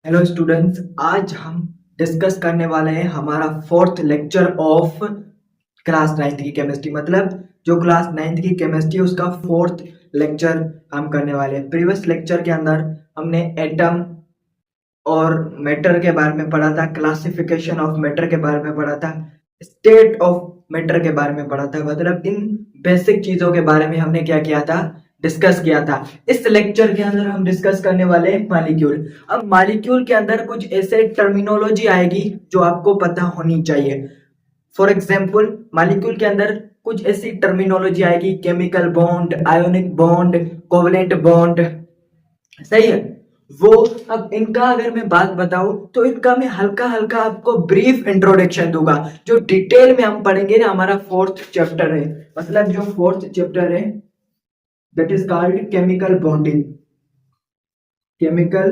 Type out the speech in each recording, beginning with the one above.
Hello students, आज हम discuss करने वाले हैं हमारा fourth lecture of class ninth की केमिस्ट्री। मतलब जो क्लास नाइन्थ की केमिस्ट्री उसका फोर्थ लेक्चर हम करने वाले हैं। प्रीवियस लेक्चर के अंदर हमने एटम और मैटर के बारे में पढ़ा था, क्लासिफिकेशन ऑफ मैटर के बारे में पढ़ा था, स्टेट ऑफ मैटर के बारे में पढ़ा था। मतलब इन बेसिक चीजों के बारे में हमने क्या किया था, डिस्कस किया था। इस लेक्चर के अंदर हम डिस्कस करने वाले हैं मॉलिक्यूल। अब मॉलिक्यूल के अंदर कुछ ऐसे टर्मिनोलॉजी आएगी जो आपको पता होनी चाहिए। फॉर एग्जाम्पल मॉलिक्यूल के अंदर कुछ ऐसी टर्मिनोलॉजी आएगी, chemical bond, ionic bond, covalent bond, सही है वो। अब इनका अगर मैं बात बताऊं तो इनका मैं हल्का हल्का आपको ब्रीफ इंट्रोडक्शन दूंगा। जो डिटेल में हम पढ़ेंगे ना, हमारा फोर्थ चैप्टर है। मतलब जो फोर्थ चैप्टर है that is called chemical bonding. Chemical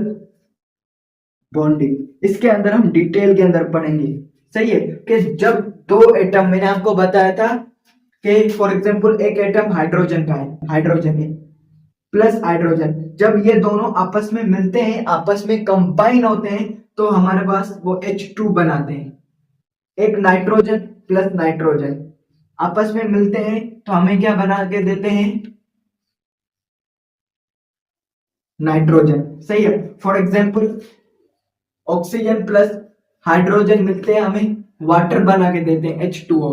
bonding इसके अंदर हम डिटेल के अंदर पढ़ेंगे। सही है कि जब दो एटम, मैंने आपको बताया था कि फॉर एग्जांपल एक एटम हाइड्रोजन का है, हाइड्रोजन है प्लस हाइड्रोजन, जब ये दोनों आपस में मिलते हैं, आपस में कंबाइन होते हैं तो हमारे पास वो H2 बनाते हैं। एक नाइट्रोजन प्लस नाइट्रोजन आपस में मिलते हैं तो हमें क्या बना के देते हैं, नाइट्रोजन। सही है। For example oxygen plus hydrogen मिलते हैं, हमें वाटर बना के देते हैं H2O।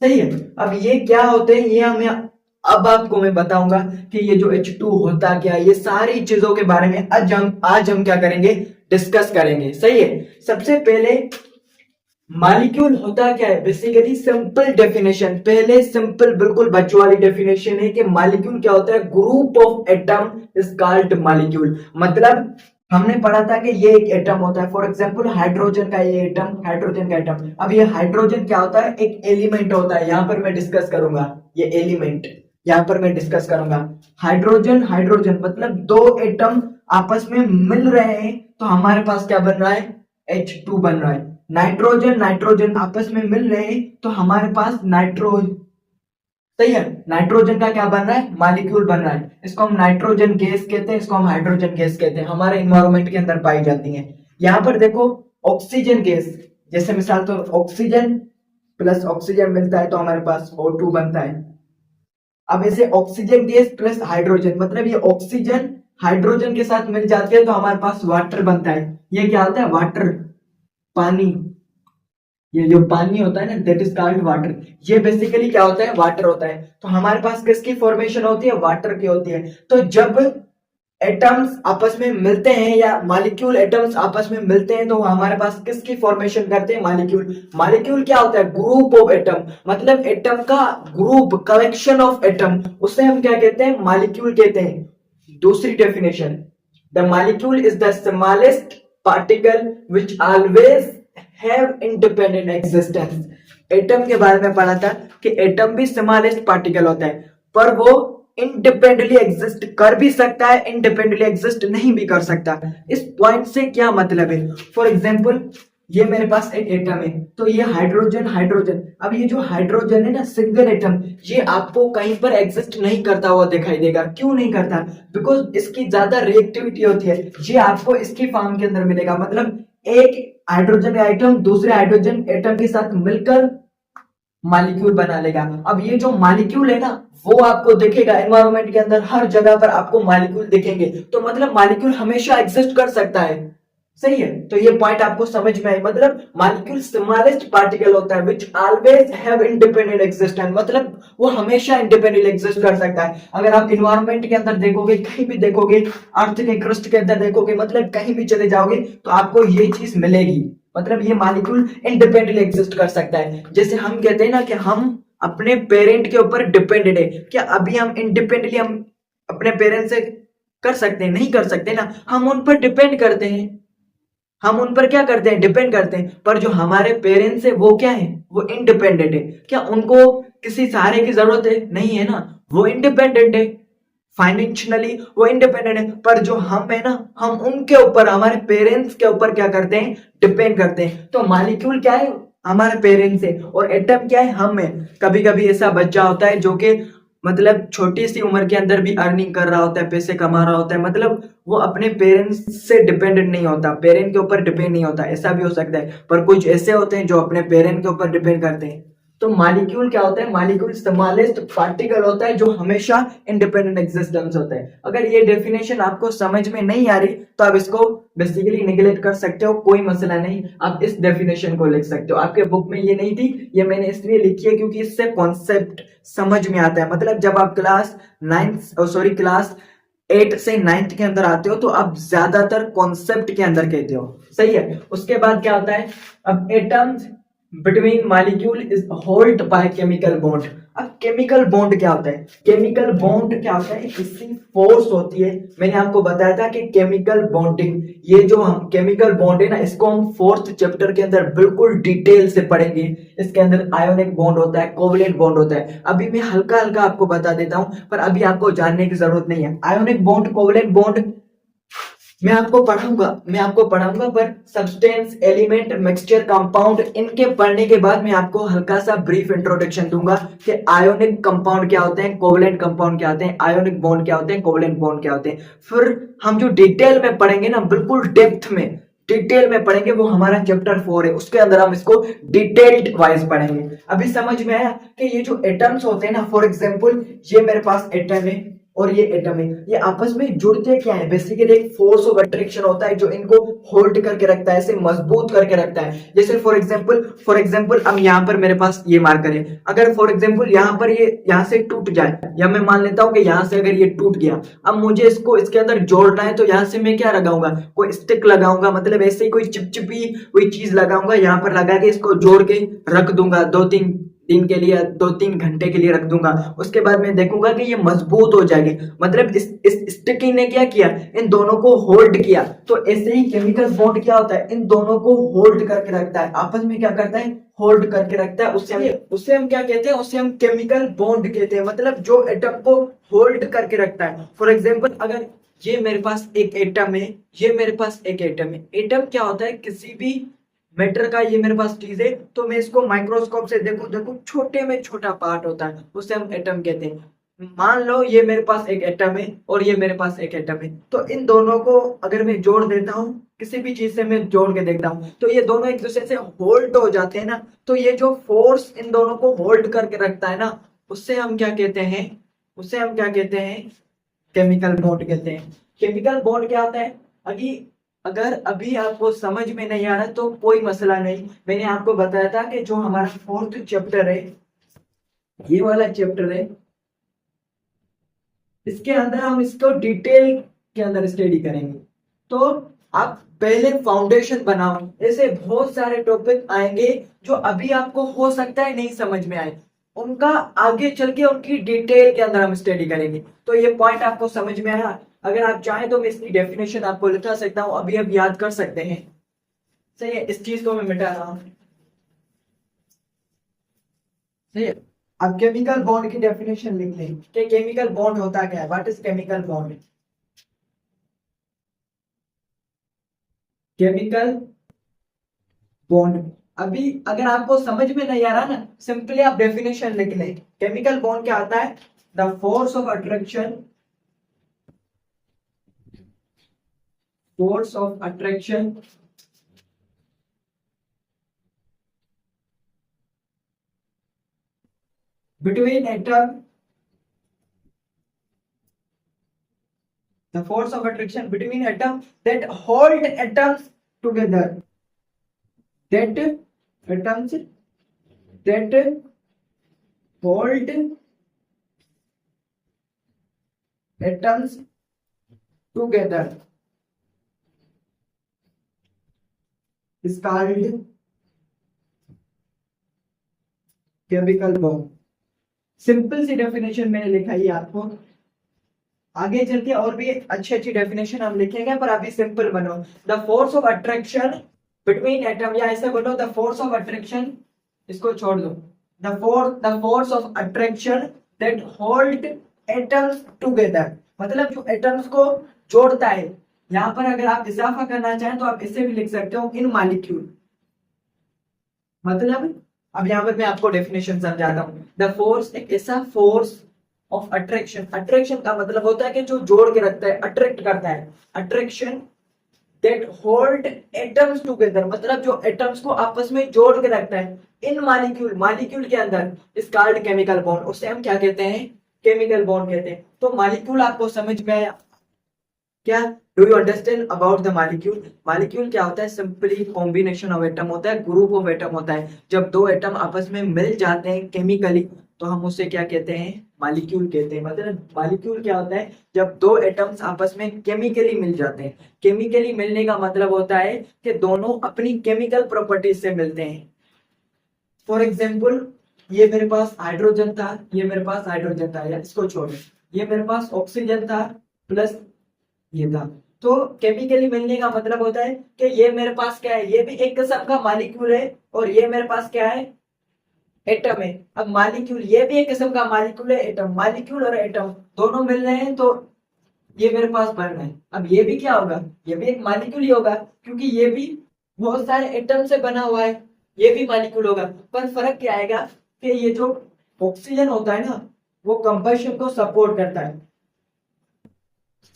सही है। अब ये क्या होते हैं, ये हमें अब आपको मैं बताऊंगा कि ये जो H2 होता क्या है। ये सारी चीजों के बारे में आज हम क्या करेंगे, डिस्कस करेंगे। सही है। सबसे पहले मॉलिक्यूल होता क्या है, बेसिकली सिंपल डेफिनेशन। पहले सिंपल बिल्कुल बच्चों वाली डेफिनेशन है कि मॉलिक्यूल क्या होता है, group of atom is called molecule. मतलब हमने पढ़ा था कि ये एक एटम होता है। फॉर एग्जांपल हाइड्रोजन का ये एटम, हाइड्रोजन का एटम। अब ये हाइड्रोजन क्या होता है, एक एलिमेंट होता है। यहां पर मैं डिस्कस करूंगा ये एलिमेंट, यहां पर मैं डिस्कस करूंगा हाइड्रोजन। हाइड्रोजन मतलब दो एटम आपस में मिल रहे हैं तो हमारे पास क्या बन रहा है, H2 बन रहा है। नाइट्रोजन नाइट्रोजन आपस में मिल रहे हैं तो हमारे पास नाइट्रोजन, सही है, नाइट्रोजन का क्या बन रहा है, मॉलिक्यूल बन रहा है। इसको हम नाइट्रोजन गैस कहते हैं, इसको हम हाइड्रोजन गैस कहते हैं। हमारे इन्वायरमेंट के अंदर पाई जाती है। यहां पर देखो ऑक्सीजन गैस, जैसे मिसाल तो ऑक्सीजन प्लस ऑक्सीजन मिलता है तो हमारे पास O2 बनता है। अब ऐसे ऑक्सीजन गैस प्लस हाइड्रोजन, मतलब ये ऑक्सीजन हाइड्रोजन के साथ मिल जाते हैं तो हमारे पास वाटर बनता है। ये क्या होता है, वाटर, पानी। ये जो पानी होता है ना, दैट इज कॉल्ड वाटर। ये बेसिकली क्या होता है, वाटर होता है। तो हमारे पास किसकी फॉर्मेशन होती है, वाटर की होती है। तो जब एटम्स आपस में मिलते हैं या मॉलिक्यूल एटम्स आपस में मिलते हैं तो हमारे पास किसकी फॉर्मेशन करते हैं, मॉलिक्यूल। मॉलिक्यूल क्या होता है, ग्रुप ऑफ एटम। मतलब एटम का ग्रुप, कलेक्शन ऑफ एटम, उसे हम क्या कहते हैं, मॉलिक्यूल कहते हैं। दूसरी definition, the molecule is the smallest particle which always have independent existence. Atom के बारे में पढ़ा था कि एटम भी स्मॉलेस्ट पार्टिकल होता है, पर वो इंडिपेंडेंटली एग्जिस्ट कर भी सकता है, इंडिपेंडेंटली एग्जिस्ट नहीं भी कर सकता। इस पॉइंट से क्या मतलब है, फॉर एग्जांपल ये मेरे पास एक एटम है तो ये हाइड्रोजन हाइड्रोजन। अब ये जो हाइड्रोजन है ना, सिंगल एटम, ये आपको कहीं पर एग्जिस्ट नहीं करता हुआ दिखाई देगा। क्यों नहीं करता, बिकॉज इसकी ज्यादा रिएक्टिविटी होती है। ये आपको इसकी फॉर्म के अंदर मिलेगा। मतलब एक हाइड्रोजन एटम दूसरे हाइड्रोजन एटम के साथ मिलकर मॉलिक्यूल बना लेगा। अब ये जो मॉलिक्यूल है ना, वो आपको दिखेगा एनवायरनमेंट के अंदर, हर जगह पर आपको मॉलिक्यूल दिखेंगे। तो मतलब मॉलिक्यूल हमेशा एग्जिस्ट कर सकता है। सही है। तो ये पॉइंट आपको समझ में आए। मतलब मॉलिक्यूल स्मॉलेस्ट पार्टिकल होता है which always have independent existence. मतलब वो हमेशा इंडिपेंडेंट एग्जिस्ट कर सकता है। अगर आप इन्वायरमेंट के अंदर देखोगे, कहीं भी देखोगे, अर्थ के क्रस्ट के अंदर देखोगे, मतलब कहीं भी चले जाओगे तो आपको ये चीज मिलेगी। मतलब ये मॉलिक्यूल इंडिपेंडेंटली एग्जिस्ट कर सकता है। जैसे हम कहते हैं ना कि हम अपने पेरेंट के ऊपर डिपेंडेंट है, क्या अभी हम इंडिपेंडेंटली हम अपने पेरेंट्स से कर सकते हैं, नहीं कर सकते ना। हम उन पर डिपेंड करते हैं, हम उन पर क्या करते हैं, डिपेंड करते हैं। पर जो हमारे पेरेंट्स है वो क्या है, वो इंडिपेंडेंट है। क्या उनको किसी सहारे की जरूरत है, नहीं है ना, वो इंडिपेंडेंट है। फाइनेंशियली वो इंडिपेंडेंट है। पर जो हम है ना, हम उनके ऊपर, हमारे पेरेंट्स के ऊपर क्या करते हैं, डिपेंड करते हैं। तो मॉलिक्यूल क्या है, हमारे पेरेंट्स है, और एटम क्या है, हम है। कभी कभी ऐसा बच्चा होता है जो कि मतलब छोटी सी उम्र के अंदर भी अर्निंग कर रहा होता है, पैसे कमा रहा होता है, मतलब वो अपने पेरेंट्स से डिपेंडेंट नहीं होता, पेरेंट के ऊपर डिपेंड नहीं होता, ऐसा भी हो सकता है। पर कुछ ऐसे होते हैं जो अपने पेरेंट के ऊपर डिपेंड करते हैं। तो मॉलिक्यूल क्या होता है? मॉलिक्यूल स्मॉलेस्ट पार्टिकल होता है जो हमेशा इंडिपेंडेंट एग्जिस्टेंस होता है। अगर ये डेफिनेशन आपको समझ में नहीं आ रही तो आप इसको बेसिकली निगलेक्ट कर सकते हो, कोई मसला नहीं, आप इस डेफिनेशन को लिख सकते हो। आपके बुक में ये नहीं थी, ये मैंने इसलिए लिखी है क्योंकि इससे कॉन्सेप्ट समझ में आता है। मतलब जब आप क्लास 8 से 9th के अंदर आते हो तो आप ज्यादातर कॉन्सेप्ट के अंदर कहते हो, सही है। उसके बाद क्या होता है? अब atoms between molecule is hold by chemical bond. अब केमिकल बॉन्ड क्या होता है? केमिकल बॉन्ड क्या होता है? किसी फोर्स होती है, मैंने आपको बताया था कि केमिकल बॉन्डिंग, ये जो हम केमिकल बॉन्ड है ना, इसको हम 4th चैप्टर के अंदर बिल्कुल डिटेल से पढ़ेंगे। इसके अंदर आयोनिक बॉन्ड होता है, कोवलेंट बॉन्ड होता है। अभी मैं हल्का हल्का आपको बता देता हूं, पर अभी आपको जानने की जरूरत नहीं है। आयोनिक बॉन्ड, कोवलेंट बॉन्ड मैं आपको पढ़ाऊंगा, पर सब्सटेंस, एलिमेंट, मिक्सचर, कंपाउंड, इनके पढ़ने के बाद मैं आपको हल्का सा ब्रीफ इंट्रोडक्शन दूंगा कि आयोनिक कंपाउंड क्या होते हैं, कोवलेंट कंपाउंड क्या होते हैं, आयोनिक बॉन्ड क्या होते हैं, कोवलेंट बॉन्ड क्या होते हैं। फिर हम जो डिटेल में पढ़ेंगे ना, बिल्कुल डेप्थ में डिटेल में पढ़ेंगे, वो हमारा चैप्टर 4 है, उसके अंदर हम इसको डिटेल्ड वाइज पढ़ेंगे। अभी समझ में आया कि ये जो एटम्स होते हैं ना, फॉर एग्जांपल ये मेरे पास एटम है और ये एटम है, ये आपस में जुड़ते क्या है? बेसिकली एक फोर्स ऑफ अट्रैक्शन होता है जो इनको होल्ड करके रखता है, ऐसे मजबूत करके रखता है। जैसे फॉर एग्जांपल अब यहाँ पर मेरे पास ये मार्कर है, अगर फॉर एग्जांपल यहाँ पर ये यहाँ से टूट जाए, या मैं मान लेता हूँ कि यहाँ से अगर ये टूट गया, अब मुझे इसको इसके अंदर जोड़ना है, तो यहाँ से मैं क्या लगाऊंगा? कोई स्टिक लगाऊंगा, मतलब ऐसे ही कोई चिपचिपी कोई चीज लगाऊंगा, यहाँ पर लगा के इसको जोड़ के रख दूंगा, 2-3 दिन के लिए, 2-3 घंटे के लिए रख दूंगा। उसके बाद मैं देखूंगा कि ये मजबूत हो जाएगी, मतलब इस स्टिकिंग ने क्या किया? इन दोनों को होल्ड किया। तो ऐसे ही केमिकल बॉन्ड क्या होता है? इन दोनों को होल्ड करके रखता है, आपस में क्या करता है? होल्ड करके रखता है। उससे हम क्या कहते हैं? उससे हम केमिकल बॉन्ड कहते हैं, मतलब जो एटम को होल्ड करके रखता है। फॉर एग्जाम्पल अगर ये मेरे पास एक एटम है, ये मेरे पास एक एटम है। एटम क्या होता है? किसी भी मैटर का ये मेरे पास चीज है, तो मैं इसको माइक्रोस्कोप से देखो छोटे में छोटा पार्ट होता है, उसे हम एटम कहते हैं। मान लो ये मेरे पास एक एटम है और ये मेरे पास एक एटम है, तो इन दोनों को अगर मैं जोड़ देता हूँ, किसी भी चीज से मैं जोड़ के देखता हूँ, तो ये दोनों एक दूसरे से होल्ड हो जाते हैं ना। तो ये जो फोर्स इन दोनों को होल्ड करके रखता है ना, उससे हम क्या कहते हैं? उसे हम क्या कहते हैं? केमिकल बॉन्ड कहते हैं। केमिकल बॉन्ड क्या होता है? अभी अगर अभी आपको समझ में नहीं आ रहा तो कोई मसला नहीं, मैंने आपको बताया था कि जो हमारा 4th चैप्टर है, ये वाला चैप्टर है, इसके अंदर हम इसको डिटेल के अंदर स्टडी करेंगे। तो आप पहले फाउंडेशन बनाओ, ऐसे बहुत सारे टॉपिक आएंगे जो अभी आपको हो सकता है नहीं समझ में आए, उनका आगे चल के उनकी डिटेल के अंदर हम स्टडी करेंगे। तो ये पॉइंट आपको समझ में आया? अगर आप चाहें तो मैं इसकी डेफिनेशन आपको लिखा सकता हूँ, अभी आप याद कर सकते हैं। सही है, इस चीज को मैं मिटा रहा हूँ। सही है, अब केमिकल बॉन्ड की डेफिनेशन लिख लें कि केमिकल बॉन्ड होता क्या है। What is chemical bond? Chemical bond, अभी अगर आपको समझ में नहीं आ रहा ना, सिंपली आप डेफिनेशन लिख लें। केमिकल बॉन्ड क्या आता है? The force of attraction, force of attraction between atom, the force of attraction between atoms that hold atoms together, that atoms that hold atoms together is called chemical bond। सिंपल सी definition मैंने लिखा है आपको, आगे चल के और भी अच्छी अच्छी डेफिनेशन हम लिखेंगे, पर अभी सिंपल बनो। The force of attraction between atom, या ऐसे बोलो द फोर्स ऑफ अट्रैक्शन, इसको छोड़ दो, the force of attraction that hold atoms together, मतलब जो एटम्स को जोड़ता है। यहां पर अगर आप इजाफा करना चाहें तो आप इससे भी लिख सकते हो इन मॉलिक्यूल, मतलब अब यहां पर मैं आपको डेफिनेशन समझाता हूं। द फोर्स, एक ऐसा फोर्स ऑफ अट्रैक्शन। अट्रैक्शन का मतलब होता है कि जो जोड़ के रखता है, अट्रैक्ट करता है। Attraction that hold atoms together, मतलब जो एटम्स को आपस में जोड़ के रखता है। इन मॉलिक्यूल, मॉलिक्यूल के अंदर इस कार्ड केमिकल बॉन्ड, उसे हम क्या कहते हैं? केमिकल बॉन्ड कहते हैं। तो मॉलिक्यूल आपको समझ में आया क्या? Do you understand about the molecule? Molecule क्या होता है? सिंपली कॉम्बिनेशन ऑफ एटम होता है, ग्रुप ऑफ एटम होता है। जब दो एटम आपस में मिल जाते हैं केमिकली, तो हम उसे क्या कहते हैं? मॉलिक्यूल कहते हैं। मतलब मॉलिक्यूल क्या होता है? जब दो एटम्स आपस में केमिकली मिल जाते हैं। केमिकली मिलने का मतलब होता है कि दोनों अपनी केमिकल प्रॉपर्टीज से मिलते हैं। फॉर एग्जाम्पल, ये मेरे पास हाइड्रोजन था, ये मेरे पास हाइड्रोजन था, या इसको छोड़ो, ये मेरे पास ऑक्सीजन था प्लस ये था। तो केमिकली मिलने का मतलब होता है कि ये मेरे पास क्या है? ये भी एक किस्म का मॉलिक्यूल है, और ये मेरे पास क्या है? एटम है। अब मॉलिक्यूल, ये भी एक किस्म का मॉलिक्यूल है, एटम। मॉलिक्यूल और एटम दोनों मिल रहे हैं, तो ये मेरे पास बन रहा है। अब ये भी क्या होगा? ये भी एक मॉलिक्यूल ही होगा, क्योंकि ये भी बहुत सारे एटम से बना हुआ है। ये भी मॉलिक्यूल होगा। पर फर्क क्या आएगा कि ये जो ऑक्सीजन होता है ना, वो कंबशन को सपोर्ट करता है।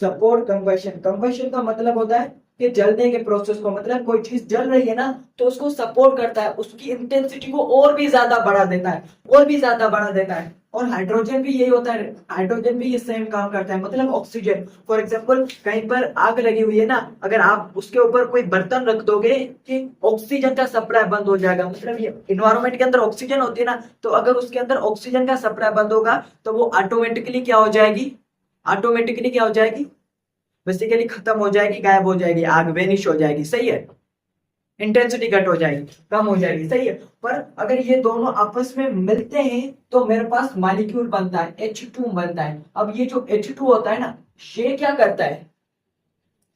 सपोर्ट कंबशन, कंबशन का मतलब होता है कि जलने के प्रोसेस को, मतलब कोई चीज जल रही है ना, तो उसको सपोर्ट करता है, उसकी इंटेंसिटी को और भी ज्यादा बढ़ा देता है, और भी ज्यादा बढ़ा देता है। और हाइड्रोजन भी यही होता है, हाइड्रोजन भी ये सेम काम करता है। मतलब ऑक्सीजन, फॉर एग्जांपल कहीं पर आग लगी हुई है ना, अगर आप उसके ऊपर कोई बर्तन रख दोगे कि ऑक्सीजन का सप्लाई बंद हो जाएगा। मतलब ये इन्वायरमेंट के अंदर ऑक्सीजन होती है ना, तो अगर उसके अंदर ऑक्सीजन का सप्लाई बंद होगा, तो वो ऑटोमेटिकली क्या हो जाएगी? ऑटोमेटिकली क्या हो जाएगी? बेसिकली खत्म हो जाएगी, गायब हो जाएगी, आग वेनिश हो जाएगी। सही है? इंटेंसिटी कट हो जाएगी, कम हो जाएगी। सही है? पर अगर ये दोनों आपस में मिलते हैं, तो मेरे पास मॉलिक्यूल बनता है, H2 बनता है। अब ये जो H2 होता है ना, ये क्या करता है?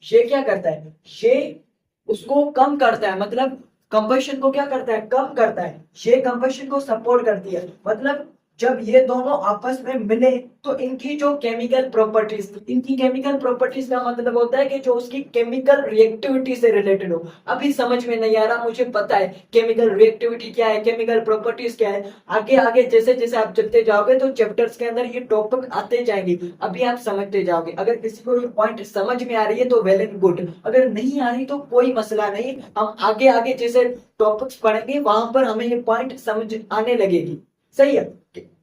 ये क्या करता है? ये उसको कम करता है, मतलब कंबशन को क्या करता है? कम करता है। ये कंबशन को सपोर्ट करती है। मतलब जब ये दोनों आपस में मिले, तो इनकी जो केमिकल प्रॉपर्टीज, इनकी केमिकल प्रॉपर्टीज का मतलब होता है कि जो उसकी केमिकल रिएक्टिविटी से रिलेटेड हो। अभी समझ में नहीं आ रहा, मुझे पता है केमिकल रिएक्टिविटी क्या है, केमिकल प्रॉपर्टीज क्या है। आगे आगे जैसे जैसे आप चलते जाओगे, तो चैप्टर्स के अंदर ये टॉपिक आते जाएंगे, अभी आप समझते जाओगे। अगर किसी को ये पॉइंट समझ में आ रही है तो वेल एंड गुड, अगर नहीं आ रही तो कोई मसला नहीं। हम आगे आगे जैसे टॉपिक्स पढ़ेंगे, वहां पर हमें ये पॉइंट समझ आने लगेगी। सही है?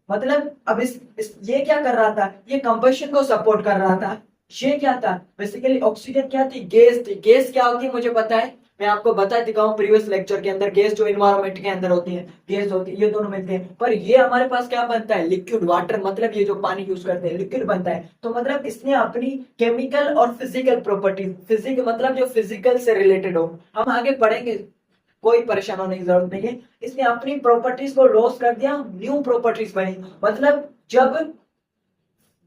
मतलब अब इस ये क्या कर रहा था? ये कंबशन को सपोर्ट कर रहा था। ये क्या था? बेसिकली ऑक्सीजन क्या थी? गैस थी। गैस क्या होती है मुझे पता है, मैं आपको बता चुका हूँ प्रीवियस लेक्चर के अंदर। गैस जो इन्वायरमेंट के अंदर होती है, गैस होती है, ये दोनों मिलते हैं। पर ये हमारे पास क्या बनता है? Liquid, water. मतलब ये जो पानी यूज करते हैं, लिक्विड बनता है। तो मतलब इसने अपनी केमिकल और फिजिकल प्रॉपर्टीज, फिजिक मतलब जो फिजिकल से रिलेटेड हो, हम आगे पढ़ेंगे, कोई परेशान होने की जरूरत नहीं है। इसने अपनी प्रॉपर्टीज को लॉस कर दिया, न्यू प्रॉपर्टीज बनी। मतलब जब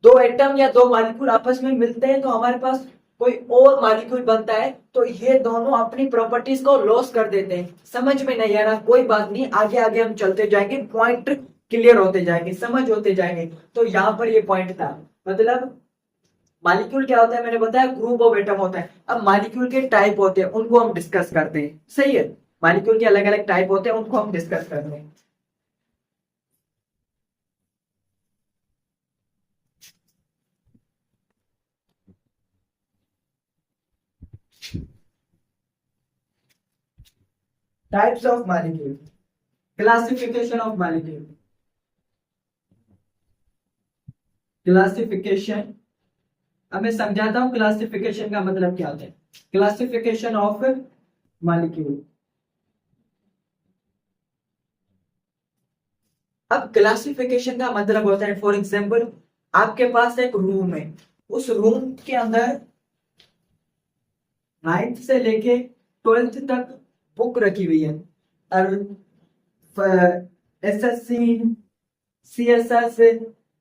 दो एटम या दो मॉलिक्यूल आपस में मिलते हैं, तो हमारे पास कोई और मॉलिक्यूल बनता है, तो ये दोनों अपनी प्रॉपर्टीज को लॉस कर देते हैं। समझ में नहीं आ रहा? कोई बात नहीं, आगे आगे हम चलते जाएंगे, पॉइंट क्लियर होते जाएंगे, समझ होते जाएंगे। तो यहाँ पर ये पॉइंट था। मतलब मॉलिक्यूल क्या होता है मैंने बताया? ग्रुप ऑफ एटम होता है। अब मॉलिक्यूल के टाइप होते हैं, उनको हम डिस्कस करते हैं। सही है? मॉलिक्यूल के अलग अलग टाइप होते हैं, उनको हम डिस्कस करते हैं। Types of molecule, classification of molecule. Classification, अब मैं समझाता हूं क्लासिफिकेशन का मतलब क्या होता है। Classification of molecule. अब क्लासिफिकेशन का मतलब होता है, फॉर एग्जांपल आपके पास एक रूम है, उस रूम के अंदर 9th से लेके 12th तक बुक रखी हुई है। और एसएससी, सीएसएस,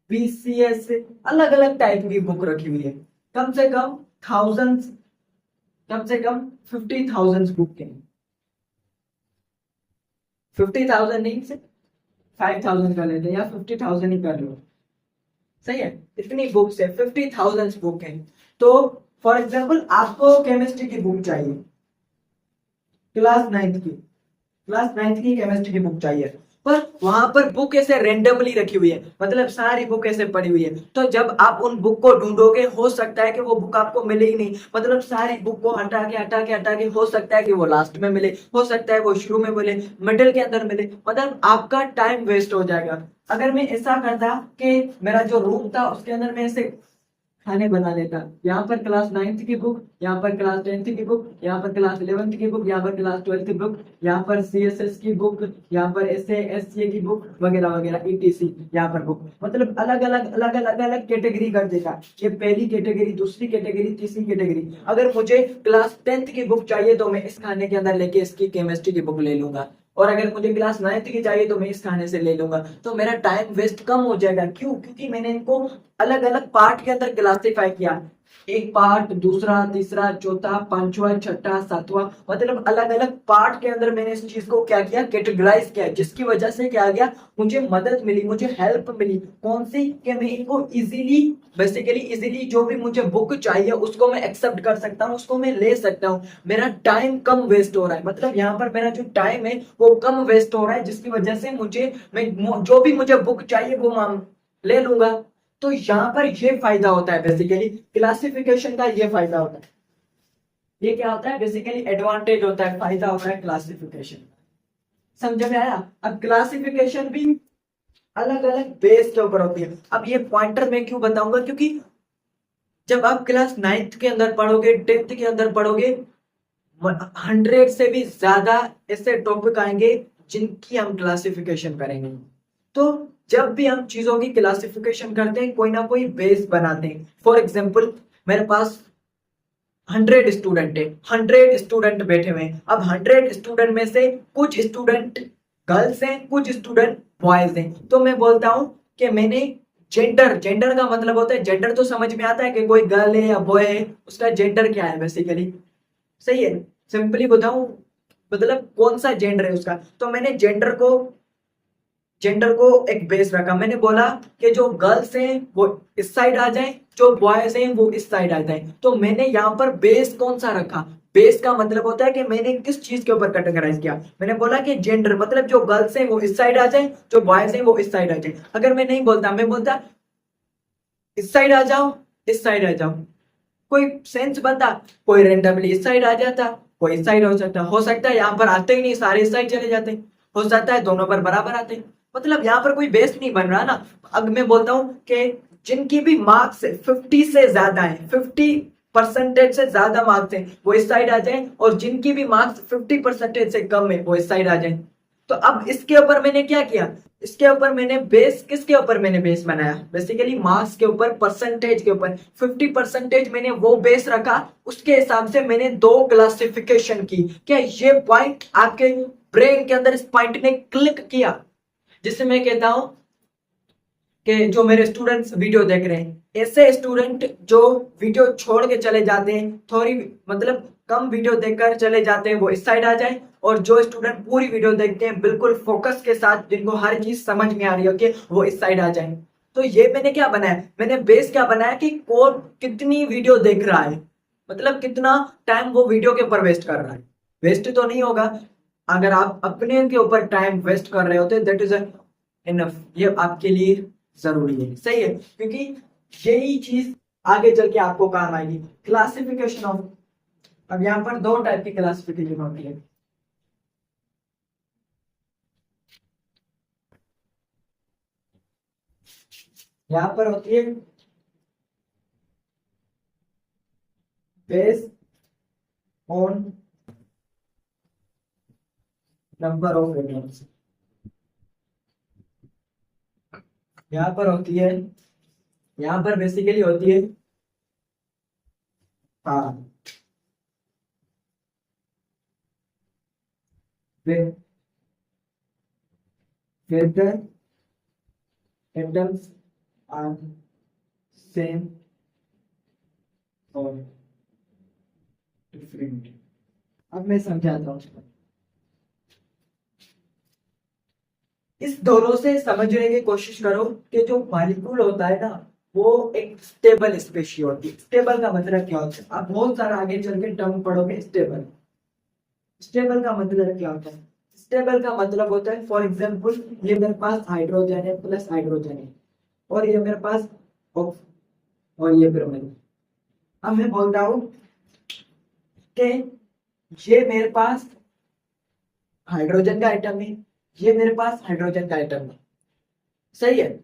बीसीएस, अलग अलग टाइप की बुक रखी हुई है। कम से कम थाउजेंड्स, कम से कम 50,000 बुक है। 50,000 नहीं, सिर्फ 5,000 कर लेते हैं, या 50,000 ही कर लो। सही है? इतनी बुक्स है, 50,000 बुक है। तो फॉर एग्जाम्पल आपको केमिस्ट्री की बुक चाहिए, क्लास 9th की, क्लास 9th की केमिस्ट्री की बुक चाहिए, पर वहां पर बुक ऐसे रेंडमली रखी हुई है, मतलब सारी बुक ऐसे पड़ी हुई है। तो जब आप उन बुक को ढूंढोगे हो सकता है कि वो बुक आपको मिले ही नहीं, मतलब सारी बुक को हटा के हो सकता है कि वो लास्ट में मिले, हो सकता है वो शुरू में मिले, मिडिल के अंदर मिले, मतलब आपका टाइम वेस्ट हो जाएगा। अगर मैं ऐसा करता कि मेरा जो रूम था उसके अंदर मैं ऐसे खाने बना लेता, यहाँ पर क्लास 9th की बुक, यहाँ पर क्लास 10th की बुक, यहाँ पर क्लास 11th की बुक, यहाँ पर क्लास 12th की बुक, यहाँ पर CSS की बुक, यहाँ पर SA की बुक वगैरह वगैरह ETC, यहाँ पर बुक, मतलब अलग अलग कैटेगरी कर देगा। ये पहली कैटेगरी, दूसरी कैटेगरी, तीसरी कैटेगरी। अगर मुझे क्लास 10th की बुक चाहिए तो मैं इस खाने के अंदर लेके इसकी केमिस्ट्री की बुक ले लूंगा, और अगर मुझे क्लास 9th की चाहिए तो मैं इस खाने से ले लूंगा। तो मेरा टाइम वेस्ट कम हो जाएगा। क्यों? क्योंकि मैंने इनको अलग अलग पार्ट के अंदर क्लासिफाई किया, एक पार्ट, दूसरा, तीसरा, चौथा, पांचवा, छठा, सातवां, मतलब अलग अलग पार्ट के अंदर मैंने इस चीज को क्या किया, कैटेगराइज किया, जिसकी वजह से क्या आ गया, मुझे मदद मिली, मुझे हेल्प मिली। कौन सी? कि मैं इनको इजीली, बेसिकली इजीली जो भी मुझे बुक चाहिए उसको मैं एक्सेप्ट कर सकता हूँ, उसको मैं ले सकता हूँ। मेरा टाइम कम वेस्ट हो रहा है, मतलब यहाँ पर मेरा जो टाइम है वो कम वेस्ट हो रहा है, जिसकी वजह से मैं जो भी मुझे बुक चाहिए वो ले लूंगा। तो यहाँ पर ये फायदा होता है, बेसिकली क्लासिफिकेशन का ये फायदा होता है। ये क्या होता है? बेसिकली एडवांटेज होता है, फायदा होता है क्लासिफिकेशन। समझ में आया? अब क्लासिफिकेशन भी अलग अलग बेस के ऊपर होती है। अब ये पॉइंटर मैं क्यों बताऊंगा, क्योंकि जब आप क्लास 9th के अंदर पढ़ोगे, 10th के अंदर पढ़ोगे, 100 से भी ज्यादा ऐसे टॉपिक आएंगे जिनकी हम क्लासिफिकेशन करेंगे। तो जब भी हम चीजों की क्लासिफिकेशन करते हैं कोई ना कोई बेस बनाते हैं। फॉर एग्जाम्पल, मेरे पास 100 स्टूडेंट है, 100 स्टूडेंट बैठे हुए हैं। अब 100 स्टूडेंट में से कुछ स्टूडेंट गर्ल्स हैं, कुछ स्टूडेंट बॉयज हैं। तो मैं बोलता हूं कि मैंने जेंडर, जेंडर का मतलब होता है, जेंडर तो समझ में आता है कि कोई गर्ल है या बॉय है, उसका जेंडर क्या है बेसिकली, सही है। सिंपली बताऊं, मतलब कौन सा जेंडर है उसका, तो मैंने जेंडर को एक बेस रखा। मैंने बोला कि जो गर्ल्स हैं वो इस साइड आ जाएं, जो बॉयज हैं वो इस साइड आ जाएं। तो मैंने यहाँ पर बेस कौन सा रखा? बेस का मतलब होता है कि मैंने किस चीज के ऊपर कैटेगराइज किया। मैंने बोला कि जेंडर, मतलब जो गर्ल्स हैं वो इस साइड आ जाएं, जो बॉयज हैं वो इस साइड आ जाएं। अगर मैं नहीं बोलता, मैं बोलता इस साइड आ जाओ, इस साइड आ जाओ, कोई सेंस बनता? कोई रेंडमली इस साइड आ जाता, कोई इस साइड हो सकता है यहाँ पर आते ही नहीं, सारे इस साइड चले जाते, हो सकता है दोनों पर बराबर आते। मतलब यहाँ पर कोई बेस नहीं बन रहा ना। अब मैं बोलता हूँ कि जिनकी भी मार्क्स 50 से ज्यादा है, 50% से ज्यादा मार्क्स है, वो इस साइड आ जाए, और जिनकी भी मार्क्स 50% से कम है वो इस साइड आ जाए। तो अब इसके ऊपर मैंने क्या किया, इसके ऊपर मैंने बेस, किसके ऊपर मैंने बेस बनाया? बेसिकली मार्क्स के ऊपर, परसेंटेज के ऊपर। 50% मैंने वो बेस रखा, उसके हिसाब से मैंने दो क्लासिफिकेशन की। क्या ये पॉइंट आपके ब्रेन के अंदर इस पॉइंट ने क्लिक किया? जिससे मैं कहता हूं कि जो मेरे स्टूडेंट्स वीडियो देख रहे हैं, ऐसे स्टूडेंट जो वीडियो छोड़ के चले जाते हैं, थोड़ी मतलब कम वीडियो देखकर चले जाते हैं, वो इस साइड आ जाए, और जो स्टूडेंट पूरी वीडियो देखते हैं बिल्कुल फोकस के साथ, जिनको हर चीज समझ में आ रही होती है, वो इस साइड आ जाए। तो ये मैंने क्या बनाया, मैंने बेस क्या बनाया कि कौन कितनी वीडियो देख रहा है, मतलब कितना टाइम वो वीडियो के ऊपर वेस्ट कर रहा है। वेस्ट तो नहीं होगा। अगर आप अपने के ऊपर टाइम वेस्ट कर रहे होते, दैट इज इनफ, ये आपके लिए जरूरी है, सही है, क्योंकि यही चीज आगे चल के आपको काम आएगी। क्लासिफिकेशन ऑफ, अब यहाँ पर दो टाइप की क्लासिफिकेशन होती है। यहाँ पर होती है based on number of atoms. यहाँ पर होती है, यहाँ पर बेसिकली होती है, हाँ, whether atoms are same or different। अब मैं समझाता हूँ। इस दोनों से समझने की कोशिश करो कि जो मॉलिक्यूल होता है ना, वो एक स्टेबल स्पेशी होती है। स्टेबल का मतलब क्या होता है? आप बहुत सारा आगे चल के टर्म पढ़ोगे। स्टेबल, स्टेबल का मतलब क्या होता है? स्टेबल का मतलब होता है, फॉर एग्जाम्पल ये मेरे पास हाइड्रोजन है प्लस हाइड्रोजन है, और ये मेरे पास और ये ब्रोमीन। अब मैं बोलता हूं कि ये मेरे पास हाइड्रोजन का आइटम है, ये मेरे पास हाइड्रोजन का आइटम है, सही है।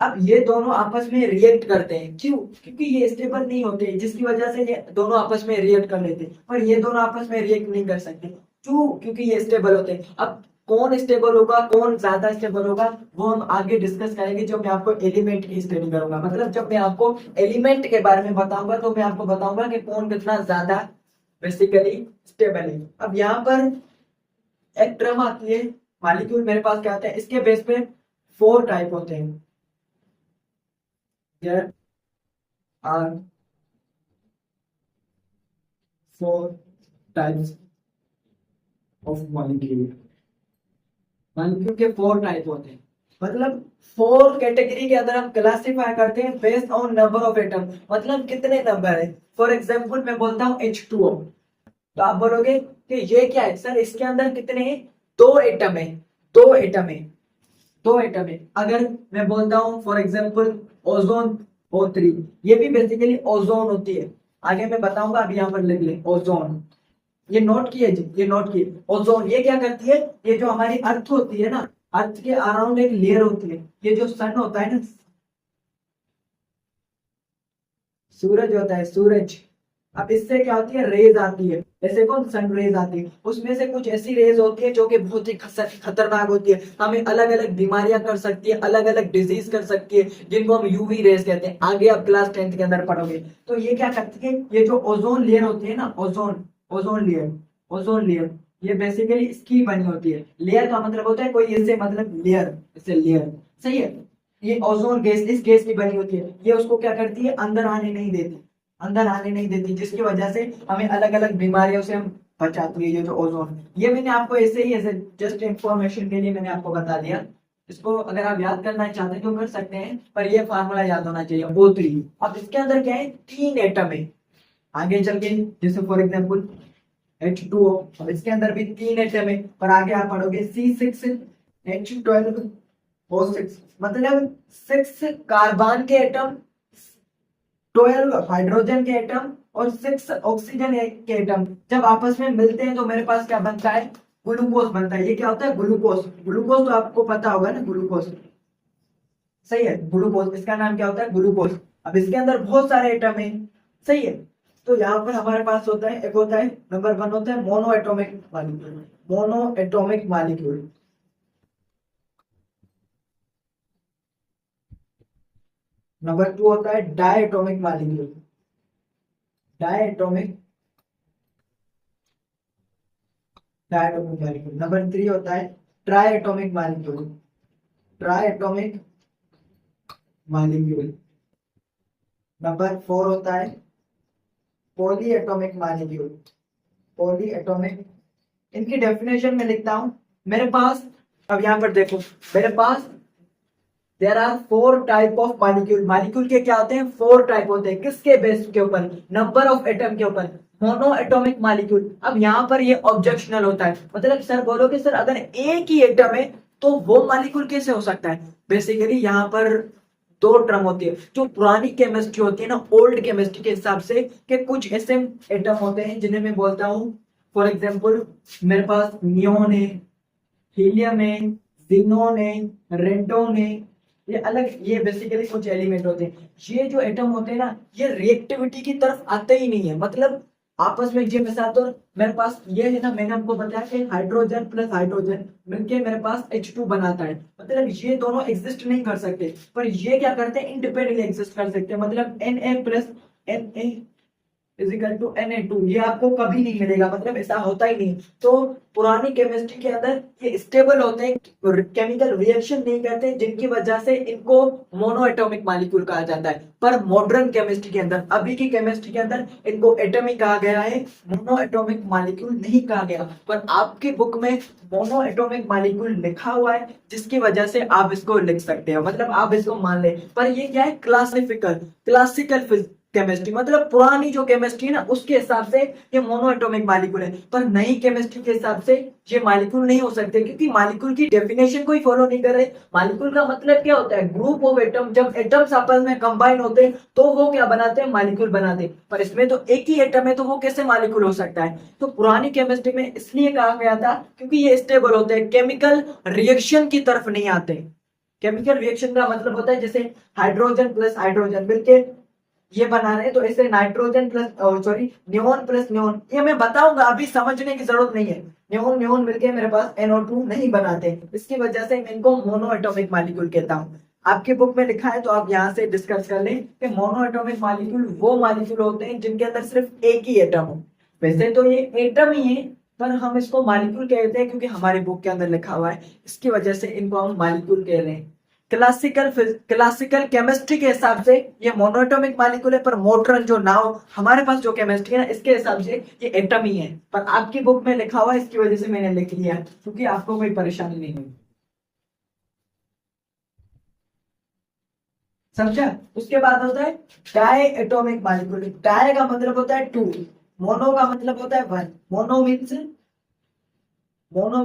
अब ये दोनों आपस में रिएक्ट करते हैं, क्यों? क्योंकि ये स्टेबल नहीं होते, जिसकी वजह से ये दोनों आपस में रिएक्ट कर लेते हैं, और ये दोनों आपस में रिएक्ट नहीं कर सकते, क्यों? क्योंकि ये स्टेबल होते हैं। अब कौन स्टेबल होगा, कौन ज्यादा स्टेबल होगा, वो हम आगे डिस्कस करेंगे जब मैं आपको एलिमेंट की स्टडी करूंगा। मतलब जब मैं आपको एलिमेंट के बारे में बताऊंगा तो मैं आपको बताऊंगा कि कौन कितना ज्यादा बेसिकली स्टेबल है। अब यहाँ पर एक टर्म आती है मॉलिक्यूल, मेरे पास क्या होता है, इसके बेस पे 4 टाइप होते हैं। There are 4 types of molecule। Molecule के 4 टाइप होते हैं, मतलब 4 कैटेगरी के अंदर हम क्लासिफाई करते हैं based on number of atom, मतलब कितने नंबर है। फॉर एग्जांपल मैं बोलता हूँ H2O, तो आप बोलोगे कि ये क्या है सर, इसके अंदर कितने हैं? 2 एटम है, 2 एटम है, 2 एटम है। अगर मैं बोलता हूँ फॉर एग्जांपल ओजोन O3, ये भी बेसिकली ओजोन होती है, आगे मैं बताऊंगा, अभी यहाँ पर लिख ले ओजोन, ये नोट किए जी, ये नोट किए। ओजोन ये क्या करती है, ये जो हमारी अर्थ होती है ना, अर्थ के अराउंड एक लेयर होती है, ये जो सन होता है ना, सूरज होता है, सूरज। अब इससे क्या होती है, रेज आती है, ऐसे कौन, सन रेज आती है, उसमें से कुछ ऐसी रेज होती है जो कि बहुत ही खतरनाक होती है, हमें अलग अलग बीमारियां कर सकती है, अलग अलग डिजीज कर सकती है, जिनको हम यूवी रेज कहते हैं, आगे आप क्लास 10th के अंदर पढ़ोगे। तो ये क्या करती है, ये जो ओजोन लेयर होती है ना, ozone ozone layer, ozone layer, ये बेसिकली इसकी बनी होती है। लेयर का मतलब होता है कोई, इससे मतलब लेयर, इससे लेयर, सही है। ये ओजोन गैस इस गैस की बनी होती है, ये उसको क्या करती है, अंदर आने नहीं देती, अंदर आने नहीं देती, जिसकी वजह से हमें अलग अलग बीमारियों से हम बचाती है ये जो ओजोन। ये मैंने आपको ऐसे ही, ऐसे जस्ट इंफॉर्मेशन के लिए मैंने आपको बता दिया, इसको अगर आप याद करना चाहते हैं तो कर सकते हैं, पर ये फार्मूला याद होना चाहिए O3। अब इसके अंदर क्या है, 3 एटम है, आगे चल के जैसे फॉर एग्जाम्पल H2O, अब इसके अंदर भी 3 एटम है, पर आगे आप पढ़ोगे C6H12O6, मतलब 6 कार्बन के एटम, 12 हाइड्रोजन के एटम और 6 ऑक्सीजन के एटम जब आपस में मिलते हैं तो मेरे पास क्या बनता है, ग्लूकोज बनता है। ये क्या होता है, ग्लूकोज। ग्लूकोज तो आपको पता होगा ना, ग्लूकोज, सही है, ग्लूकोज, इसका नाम क्या होता है, ग्लूकोज। अब इसके अंदर बहुत सारे एटम है, सही है। तो यहाँ पर हमारे पास होता है, एक होता है नंबर 1 होता है mono atomic molecule, mono atomic molecule. Number 2 होता है diatomic molecule, diatomic diatomic molecule. Number 3 होता है try atomic molecule, try atomic molecule. Number 4 होता है poly atomic molecule, poly atomic. इनकी डेफिनेशन में लिखता हूं मेरे पास। अब यहां पर देखो, मेरे पास there are 4 type of molecule. Molecule के क्या होते हैं, 4 टाइप होते हैं, किसके बेस के ऊपर, नंबर ऑफ एटम के ऊपर, मोनो एटॉमिक मॉलिक्यूल। अब यहाँ पर ये ऑब्जेक्शनल होता है, मतलब सर बोलोगे सर अगर एक ही एटम है तो वो मॉलिक्यूल कैसे हो सकता है। बेसिकली यहाँ पर 2 टर्म होती है, जो पुरानी केमिस्ट्री होती है ना, ओल्ड केमिस्ट्री के हिसाब से, कि कुछ ऐसे एटम होते हैं जिन्हें मैं बोलता हूँ, फॉर एग्जाम्पल मेरे पास नियोन है, हीलियम है, जिनोन है, रेडोन है, ये अलग, ये बेसिकली कुछ एलिमेंट होते हैं। ये जो एटम होते हैं ना, ये रिएक्टिविटी की तरफ आते ही नहीं है, मतलब आपस में, ये मिसाल तो मेरे पास ये है ना, मैंने आपको बताया कि हाइड्रोजन प्लस हाइड्रोजन मिलके मेरे पास H2 बनाता है, मतलब ये दोनों एग्जिस्ट नहीं कर सकते, पर ये क्या करते हैं, इंडिपेंडेंटली एग्जिस्ट कर सकते हैं। मतलब Na plus Na equal to Na2, ये आपको कभी नहीं मिलेगा, मतलब ऐसा होता ही नहीं। तो पुरानी केमिस्ट्री के अंदर ये स्टेबल होते हैं, केमिकल रिएक्शन नहीं करते, जिनकी वजह से इनको मोनो एटॉमिक मॉलिक्यूल कहा जाता है। पर मॉडर्न केमिस्ट्री के अंदर, अभी की केमिस्ट्री के अंदर, इनको एटॉमिक कहा गया है, मोनो एटॉमिक मॉलिक्यूल नहीं कहा गया। पर आपकी बुक में मोनो एटॉमिक मॉलिक्यूल लिखा हुआ है, जिसकी वजह से आप इसको लिख सकते हो, मतलब आप इसको मान ले। पर ये क्या है, क्लासिकल केमिस्ट्री मतलब पुरानी जो केमिस्ट्री है ना उसके हिसाब से ये मोनोएटॉमिक मॉलिक्यूल है, पर नई केमिस्ट्री के हिसाब से ये मॉलिक्यूल नहीं हो सकते, क्योंकि मॉलिक्यूल की डेफिनेशन कोई फॉलो नहीं कर रहे। मॉलिक्यूल का मतलब क्या होता है? Group of atom. जब एटम्स आपस में कंबाइन होते हैं तो वो क्या बनाते हैं? मॉलिक्यूल बनाते हैं। पर इसमें तो एक ही एटम है, तो वो कैसे मॉलिक्यूल हो सकता है? तो पुरानी केमिस्ट्री में इसलिए कहा गया था क्योंकि ये स्टेबल होते हैं, केमिकल रिएक्शन की तरफ नहीं आते। केमिकल रिएक्शन का मतलब होता है जैसे हाइड्रोजन प्लस हाइड्रोजन मिलके ये बना रहे हैं, तो इसे nitrogen plus sorry neon plus neon, ये मैं बताऊंगा, अभी समझने की जरूरत नहीं है। नियोन नियोन मिलके मेरे पास NO2 नहीं बनाते, इसकी वजह से मैं इनको मोनो एटॉमिक मॉलिक्यूल कहता हूँ। आपके बुक में लिखा है तो आप यहाँ से डिस्कस कर लें कि मोनो एटॉमिक मॉलिक्यूल वो मॉलिक्यूल होते हैं जिनके अंदर सिर्फ एक ही एटम हो। वैसे तो ये एटम ही है, पर हम इसको मॉलिक्यूल कहते हैं क्योंकि हमारे बुक के अंदर लिखा हुआ है, इसकी वजह से इनको हम मॉलिक्यूल कह रहे हैं। क्लासिकल केमिस्ट्री के हिसाब से ये मोनोएटॉमिक मॉलिक्यूल है, पर मॉडर्न जो नाउ हमारे पास जो केमिस्ट्री है ना इसके हिसाब से ये एटम ही है। पर आपकी बुक में लिखा हुआ है, इसकी वजह से मैंने लिख लिया क्योंकि आपको कोई परेशानी नहीं हुई। समझा? उसके बाद होता है डाई एटॉमिक मॉलिक्यूल। डाई का मतलब होता है टू, मोनो का मतलब होता है one. Mono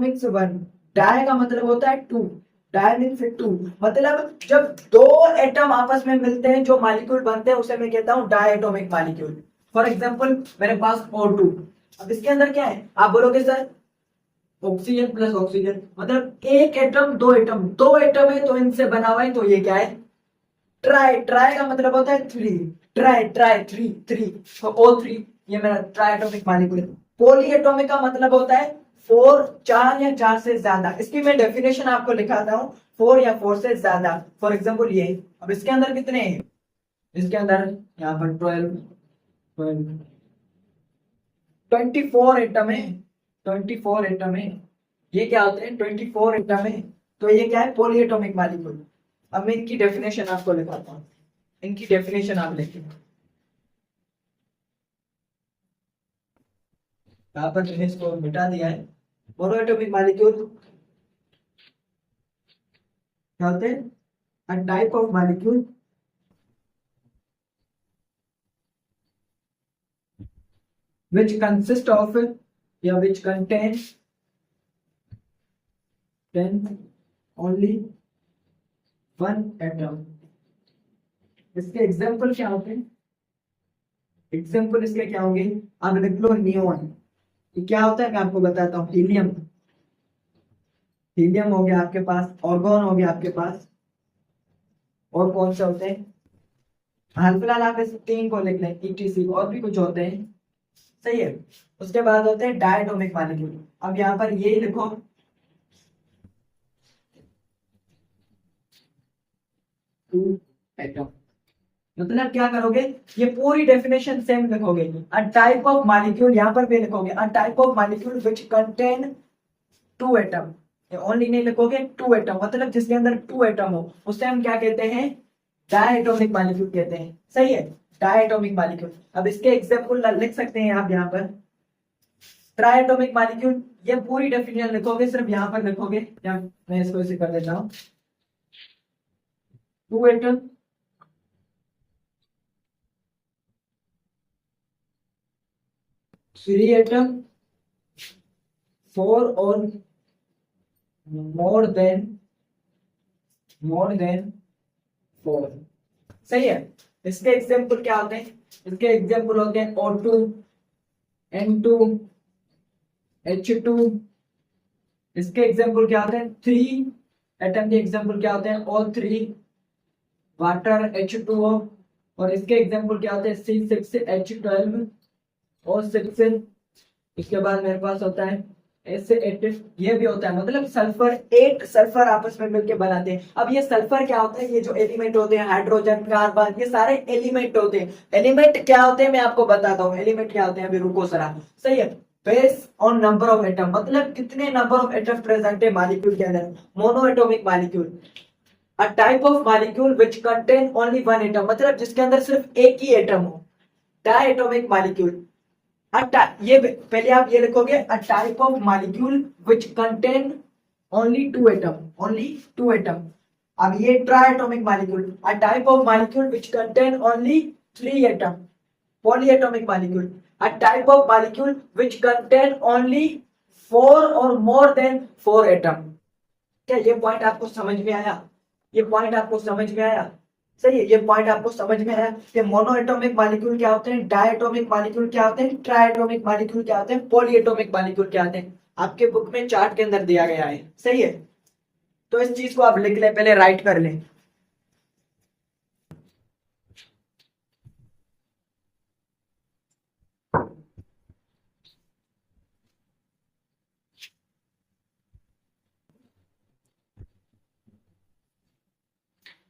means one, di का मतलब होता है टू। डाई मीन्स टू, मतलब जब दो एटम आपस में मिलते हैं जो मॉलिक्यूल बनते हैं उसे मैं कहता हूँ diatomic molecule. For example मेरे पास O2, अब इसके अंदर क्या है? आप बोलोगे सर ऑक्सीजन प्लस ऑक्सीजन, मतलब एक एटम दो एटम है तो इनसे बना हुआ है, तो ये क्या है? ट्राई। ट्राई का मतलब होता है three. Try try three three, तो O3 ये मेरा ट्राई एटॉमिक मॉलिक्यूल है। पॉली एटॉमिक का मतलब होता है फोर, चार या चार से ज्यादा। इसकी मैं डेफिनेशन आपको लिखाता हूँ, फोर या फोर से ज्यादा। फॉर एग्जाम्पल ये, अब इसके अंदर कितने हैं? इसके अंदर यहाँ पर 24 एटम है। 24 एटम है। ये क्या होते हैं? 24 एटम है, तो ये क्या है? Poly atomic molecule. अब मैं इनकी डेफिनेशन आपको लिखाता हूँ, इनकी डेफिनेशन आप लिखिए। यहाँ पर मैंने इसको मिटा दिया है। मोनोएटॉमिक मॉलिक्यूल क्या होते हैं? A type of molecule which consists of या which contains only one atom। इसके एग्जाम्पल क्या होते हैं? एग्जाम्पल इसके क्या होंगे? अब लिख लो नियोन। ये क्या होता है मैं आपको बताता हूँ। हीलियम, हीलियम हो गया आपके पास, ऑर्गन हो गया आपके पास, और कौन से होते हैं? हाल फिलहाल आप इस तीन को लिख लें, ETC। और भी कुछ होते हैं, सही है। उसके बाद होते हैं डायटोमिक मॉलिक्यूल। अब यहाँ पर ये लिखो, टू एटम, मतलब क्या करोगे? ये पूरी डेफिनेशन सेम लिखोगे। अ टाइप ऑफ मॉलिक्यूल, यहाँ पर भी लिखोगे a type of molecule which contain two atom. Only नहीं लिखोगे, टू एटम, मतलब जिसके अंदर टू एटम हो उसे हम क्या कहते हैं? डायटोमिक मॉलिक्यूल कहते हैं, सही है। Diatomic molecule. अब इसके एग्जांपल लिख सकते हैं आप यहाँ पर। ट्राइएटॉमिक मॉलिक्यूल, ये पूरी डेफिनेशन लिखोगे, सिर्फ यहाँ पर लिखोगे, या मैं इसको इसे कर देता हूँ, two atom, three atom, four और मोर देन फोर, सही है। इसके एग्जाम्पल क्या होते हैं? इसके एग्जाम्पल होते हैं O2, N2, H2। इसके एग्जाम्पल क्या होते हैं? थ्री एटम के एग्जाम्पल क्या होते हैं? O3, water H2O। और इसके एग्जाम्पल क्या होते हैं? C6H12 और 6। इसके बाद मेरे पास होता है S8, ये भी होता है, मतलब सल्फर 8 सल्फर आपस में मिलकर बनाते हैं। अब ये सल्फर क्या होता है? ये जो एलिमेंट होते हैं, हाइड्रोजन, कार्बन, ये सारे एलिमेंट होते हैं। एलिमेंट क्या होते हैं मैं आपको बताता हूँ। एलिमेंट क्या होते हैं, अभी रुको जरा, सही है। Base on number of atom, मतलब कितने नंबर ऑफ एटम प्रेजेंट है मॉलिक्यूल के अंदर। Monoatomic molecule. A type of molecule which contain only one atom, मतलब जिसके अंदर सिर्फ एक ही एटम हो। Diatomic molecule. ये पहले आप ये लिखोगे, a type of molecule which contain only two atom, only two atom. अब ये triatomic molecule, a type of molecule which contain only 3 atom, polyatomic molecule, a type of molecule which contain only 4 or more than 4 atom. क्या ये point आपको समझ में आया? ये point आपको समझ में आया? सही है, ये पॉइंट आपको समझ में आया कि मोनोएटॉमिक मॉलिक्यूल क्या होते हैं, डायएटॉमिक मॉलिक्यूल क्या होते हैं, ट्राइएटॉमिक मॉलिक्यूल क्या होते हैं, पॉलीएटॉमिक मॉलिक्यूल क्या होते हैं, आपके बुक में चार्ट के अंदर दिया गया है। सही है, तो इस चीज को आप लिख लें, पहले राइट कर लें।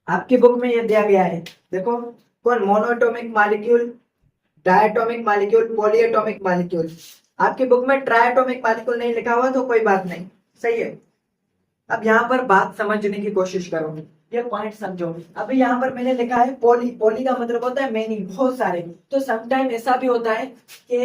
आपकी बुक में ये दिया गया है, देखो, कौन, monoatomic molecule, diatomic molecule, polyatomic molecule. आपकी बुक में ट्राइएटॉमिक मॉलिक्यूल नहीं लिखा हुआ तो कोई बात नहीं। सही है, अब यहाँ पर बात समझने की कोशिश करो, ये पॉइंट समझो। अभी यहाँ पर मैंने लिखा है पॉली, पॉली का मतलब होता है मेनी, बहुत सारे। तो समटाइम ऐसा भी होता है कि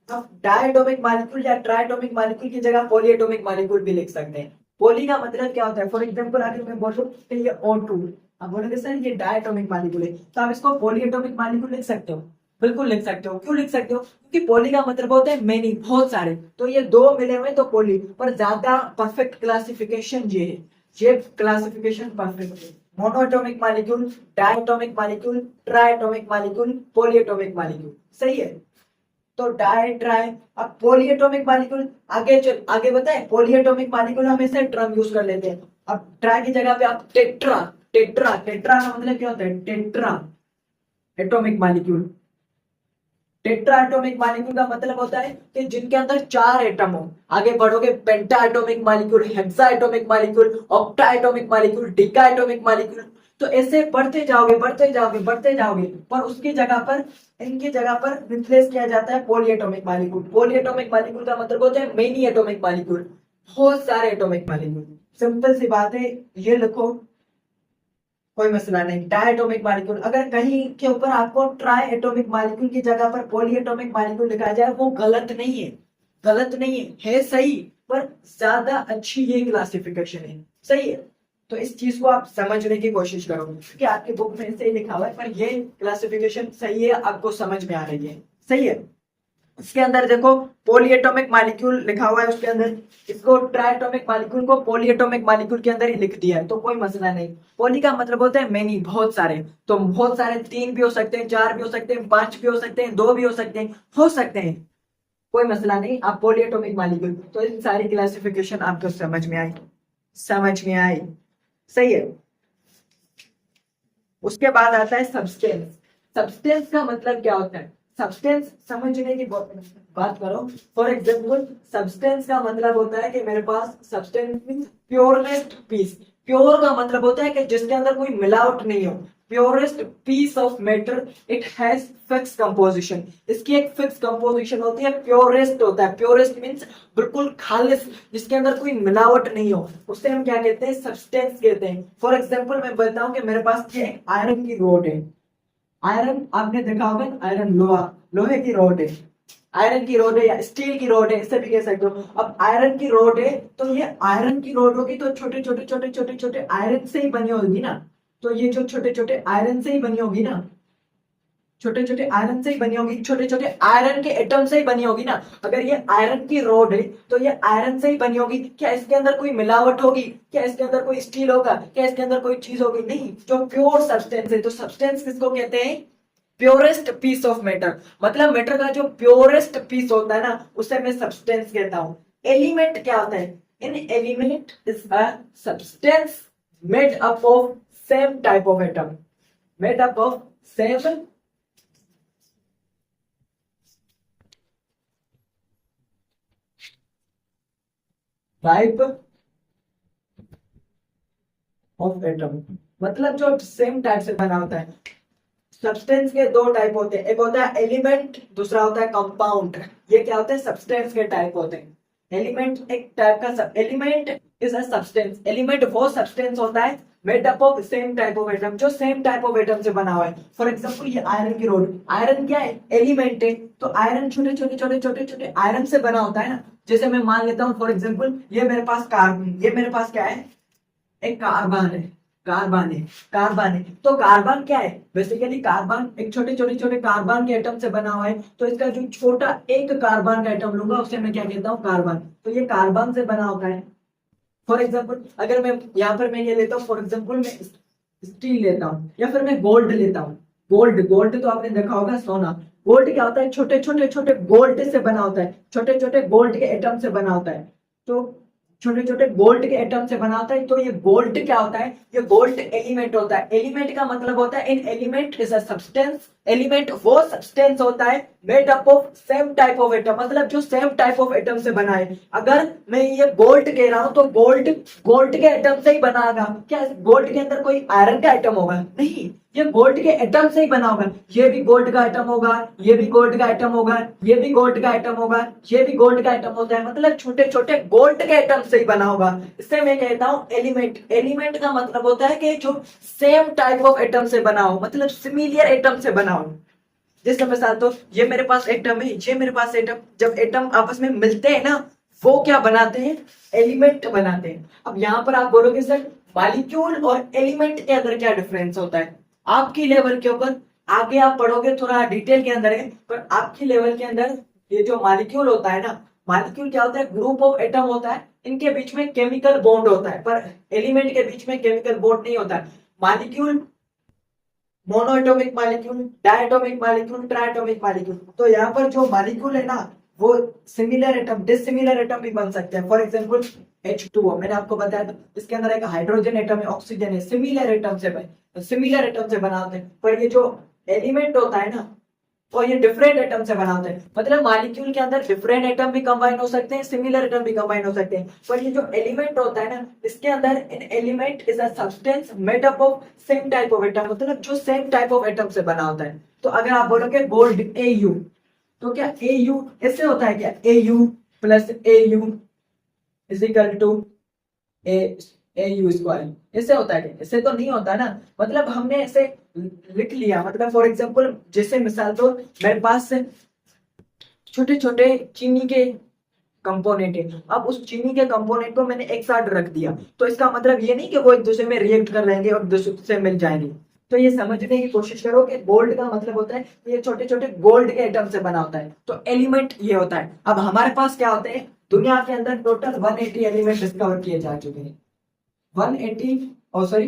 हम डायएटॉमिक मॉलिक्यूल या ट्राइएटॉमिक मॉलिक्यूल की जगह पॉलीएटॉमिक मॉलिक्यूल भी लिख सकते हैं। पॉली का मतलब क्या होता है, फॉर एग्जांपल अगर मैं बोलूं कि ये O2, आप बोलोगे सर ये डायएटॉमिक मॉलिक्यूल है, तो आप इसको पॉलीएटॉमिक मॉलिक्यूल लिख सकते हो, बिल्कुल लिख सकते हो। क्यों लिख सकते हो? क्योंकि पॉली का मतलब होता है मेनी, बहुत सारे। तो ये दो मिले हुए तो पॉली, पर ज्यादा परफेक्ट क्लासिफिकेशन ये है, ये क्लासिफिकेशन परफेक्ट है। Monoatomic molecule, diatomic molecule, triatomic molecule, polyatomic molecule. सही है, तो डाई ट्राई। अब पॉलीएटॉमिक मॉलिक्यूल, आगे बताए, पॉलीएटॉमिक मॉलिक्यूल हमेशा टर्म यूज कर लेते हैं। अब ट्राई की जगह पे आप टेट्रा, टेट्रा, टेट्रा का मतलब क्या होता है, tetra atomic molecule. Tetra atomic molecule का मतलब होता है कि जिनके अंदर 4 एटम हो। आगे बढ़ोगे, penta atomic molecule, hexa atomic molecule, octa atomic molecule, deca atomic molecule. तो ऐसे बढ़ते जाओगे, बढ़ते जाओगे, बढ़ते जाओगे, पर उसकी जगह पर, इनकी जगह पर रिप्लेस किया जाता है पॉलीएटॉमिक मॉलिक्यूल। पॉलीएटॉमिक मॉलिक्यूल का मतलब होता है मेनी एटॉमिक मॉलिक्यूल, बहुत सारे एटॉमिक मॉलिक्यूल। सिंपल सी बात है, ये लिखो, कोई मसला नहीं। डायएटॉमिक मॉलिक्यूल, अगर कहीं के ऊपर आपको ट्राई एटॉमिक मॉलिक्यूल की जगह पर पॉलीएटॉमिक मॉलिक्यूल लिखा जाए, वो गलत नहीं है, गलत नहीं है सही, पर ज्यादा अच्छी ये क्लासिफिकेशन है। सही है, तो इस चीज को आप समझने की कोशिश करो, क्योंकि आपके बुक में सही लिखा हुआ है, पर ये क्लासिफिकेशन सही है, आपको समझ में आ रही है। सही है, इसके अंदर देखो पॉलीएटॉमिक मॉलिक्यूल लिखा हुआ है, उसके अंदर इसको ट्राइएटॉमिक मॉलिक्यूल को पॉलीएटॉमिक मॉलिक्यूल के अंदर ही लिख दिया है, तो कोई मसला नहीं। पॉली का मतलब होता है मेनी, बहुत सारे। तो बहुत सारे 3 भी हो सकते हैं, 4 भी हो सकते हैं, 5 भी हो सकते हैं, 2 भी हो सकते हैं, हो सकते हैं, कोई मसला नहीं। आप पॉलीएटॉमिक मॉलिक्यूल, तो इन सारी क्लासिफिकेशन आपको समझ में आई, समझ में आई। सही है, उसके बाद आता है सब्सटेंस। सब्सटेंस का मतलब क्या होता है, सब्सटेंस समझने की बात करो। फॉर एग्जाम्पल, सब्सटेंस का मतलब होता है कि मेरे पास substance means purest piece. Pure का मतलब होता है कि जिसके अंदर कोई मिलावट नहीं हो, purest piece of matter, it has fix composition. इसकी एक फिक्स कंपोजिशन होती है, प्योरेस्ट होता है। प्योरेस्ट मींस बिल्कुल खालिस, जिसके अंदर कोई मिलावट नहीं हो, उससे हम क्या कहते हैं, सब्सटेंस कहते हैं। फॉर एग्जाम्पल मैं बताऊं कि मेरे पास ये आयरन की रोड है, आयरन आपने देखा होगा, आयरन लोहा, लोहे की रोड है, आयरन की रोड है या स्टील की रोड है, इससे भी कह सकते हो। अब आयरन की रोड है, तो ये आयरन की रोड होगी तो छोटे छोटे छोटे छोटे छोटे आयरन से ही बनी होगी ना, तो ये जो छोटे छोटे आयरन से ही बनी होगी ना, छोटे छोटे आयरन से ही बनी होगी, छोटे छोटे आयरन के एटम से ही बनी होगी ना। अगर ये आयरन की रोड है तो ये आयरन से ही बनी होगी। क्या इसके अंदर कोई मिलावट होगी? क्या इसके अंदर कोई स्टील होगा? क्या इसके अंदर कोई चीज होगी? नहीं, जो प्योर सब्सटेंस है। तो सब्सटेंस किसको कहते हैं? Purest piece of matter. मतलब मैटर का जो प्योरेस्ट पीस होता है ना, उसे मैं सब्सटेंस कहता हूं। एलिमेंट क्या होता है? An element is a substance made up of same type of atom, made up of same type of atom. मतलब जो सेम टाइप से बना होता है। सब्सटेंस के 2 टाइप होते हैं, एक होता है एलिमेंट, दूसरा होता है कंपाउंड। ये क्या होते हैं? सब्सटेंस के टाइप होते हैं। एलिमेंट एक टाइप का सब, element is a substance. Element वो सब्सटेंस होता है made up of same type of atom, जो सेम टाइप ऑफ एटम से बना हुआ है। फॉर एग्जांपल ये आयरन की रोड, आयरन क्या है? एलिमेंट है। तो आयरन छोटे छोटे छोटे छोटे छोटे आयरन से बना होता है ना। जैसे मैं मान लेता हूँ फॉर एग्जांपल, ये मेरे पास कार्बन, ये मेरे पास क्या है? एक कार्बन है। कार्बन है, कार्बन है। तो कार्बन क्या है? बेसिकली कार्बन एक छोटे कार्बन के एटम से बना हुआ है। तो इसका जो छोटा एक कार्बन का एटम लूंगा उसे मैं क्या कहता हूँ? कार्बन। तो ये कार्बन से बना होता है। फॉर एग्जाम्पल अगर मैं यहाँ पर मैं ये लेता हूँ, फॉर एग्जाम्पल मैं स्टील लेता हूँ या फिर मैं गोल्ड लेता हूँ। गोल्ड, गोल्ड तो आपने देखा होगा, सोना। गोल्ड क्या होता है? छोटे छोटे गोल्ड से बना होता है, छोटे छोटे गोल्ड के एटम से बना होता है। तो छोटे छोटे गोल्ड के एटम से बना होता है। तो ये गोल्ड क्या होता है? ये गोल्ड एलिमेंट होता है। एलिमेंट का मतलब होता है an element is a substance. Element वो सब्सटेंस होता है made up of same type of atom, मतलब जो सेम टाइप ऑफ एटम से बना है। अगर मैं ये गोल्ड कह रहा हूं तो गोल्ड गोल्ड के एटम से ही बना होगा। क्या गोल्ड के अंदर कोई आयरन का एटम होगा? नहीं, ये गोल्ड के एटम से ही बना होगा। ये भी गोल्ड का एटम होगा, ये भी गोल्ड का एटम होगा, ये भी गोल्ड का एटम होगा, ये भी गोल्ड का एटम होता है। मतलब छोटे छोटे गोल्ड के एटम से ही बना होगा। इससे मैं कहता हूं एलिमेंट। एलिमेंट का मतलब होता है कि जो सेम टाइप ऑफ एटम से बना हो, मतलब सिमिलर एटम से बना हो। जैसे मिसाल, तो ये मेरे पास एटम है, ये मेरे पास एटम। जब एटम आपस में मिलते हैं ना, वो क्या बनाते हैं? एलिमेंट बनाते हैं। अब यहाँ पर आप बोलोगे सर मॉलिक्यूल और एलिमेंट के अंदर क्या डिफरेंस होता है? आपकी लेवल के ऊपर आगे आप पढ़ोगे, थोड़ा डिटेल के अंदर है, पर आपकी लेवल के अंदर ये जो मॉलिक्यूल होता है ना, मॉलिक्यूल क्या होता है? ग्रुप ऑफ एटम होता है, इनके बीच में केमिकल बॉन्ड होता है। पर एलिमेंट के बीच में केमिकल बॉन्ड नहीं होता है। Molecule monoatomic molecule, diatomic molecule, triatomic molecule. तो यहाँ पर जो मॉलिक्यूल है ना, वो सिमिलर एटम, डिसिमिलर एटम भी बन सकते हैं। फॉर एग्जांपल H2O मैंने आपको बताया था, इसके अंदर एक हाइड्रोजन एटम है, ऑक्सीजन है, सिमिलर एटम से बने, सिमिलर एटम से बना होते हैं। पर ये जो एलिमेंट होता है ना, और ये डिफरेंट एटम से बना होता है। मतलब मॉलिक्यूल के अंदर डिफरेंट एटम भी कंबाइन हो सकते हैं, सिमिलर एटम भी कंबाइन हो सकते हैं। पर ये जो एलिमेंट होता है ना, इसके अंदर an element is a substance made up of same type of atom, मतलब जो सेम टाइप ऑफ एटम से बना होता है। तो अगर आप बोलोगे गोल्ड AU, तो क्या AU ऐसे होता है? क्या AU plus AU is equal to a AU square ऐसे होता है? ऐसे तो नहीं होता ना। मतलब हमने ऐसे लिख लिया। मतलब फॉर एग्जांपल जैसे मिसाल, तो मेरे पास छोटे छोटे चीनी के कंपोनेंट है। अब उस चीनी के कंपोनेंट को मैंने एक साथ रख दिया, तो इसका मतलब ये नहीं कि वो एक दूसरे में रिएक्ट कर लेंगे और दूसरे से मिल जाएंगे। तो ये समझने की कोशिश करो कि गोल्ड का मतलब होता है ये छोटे छोटे गोल्ड के एटम से बना होता है। तो एलिमेंट ये होता है। अब हमारे पास क्या होते हैं? दुनिया के अंदर टोटल 180 एलिमेंट डिस्कवर किए जा चुके हैं। 180, ओ सॉरी,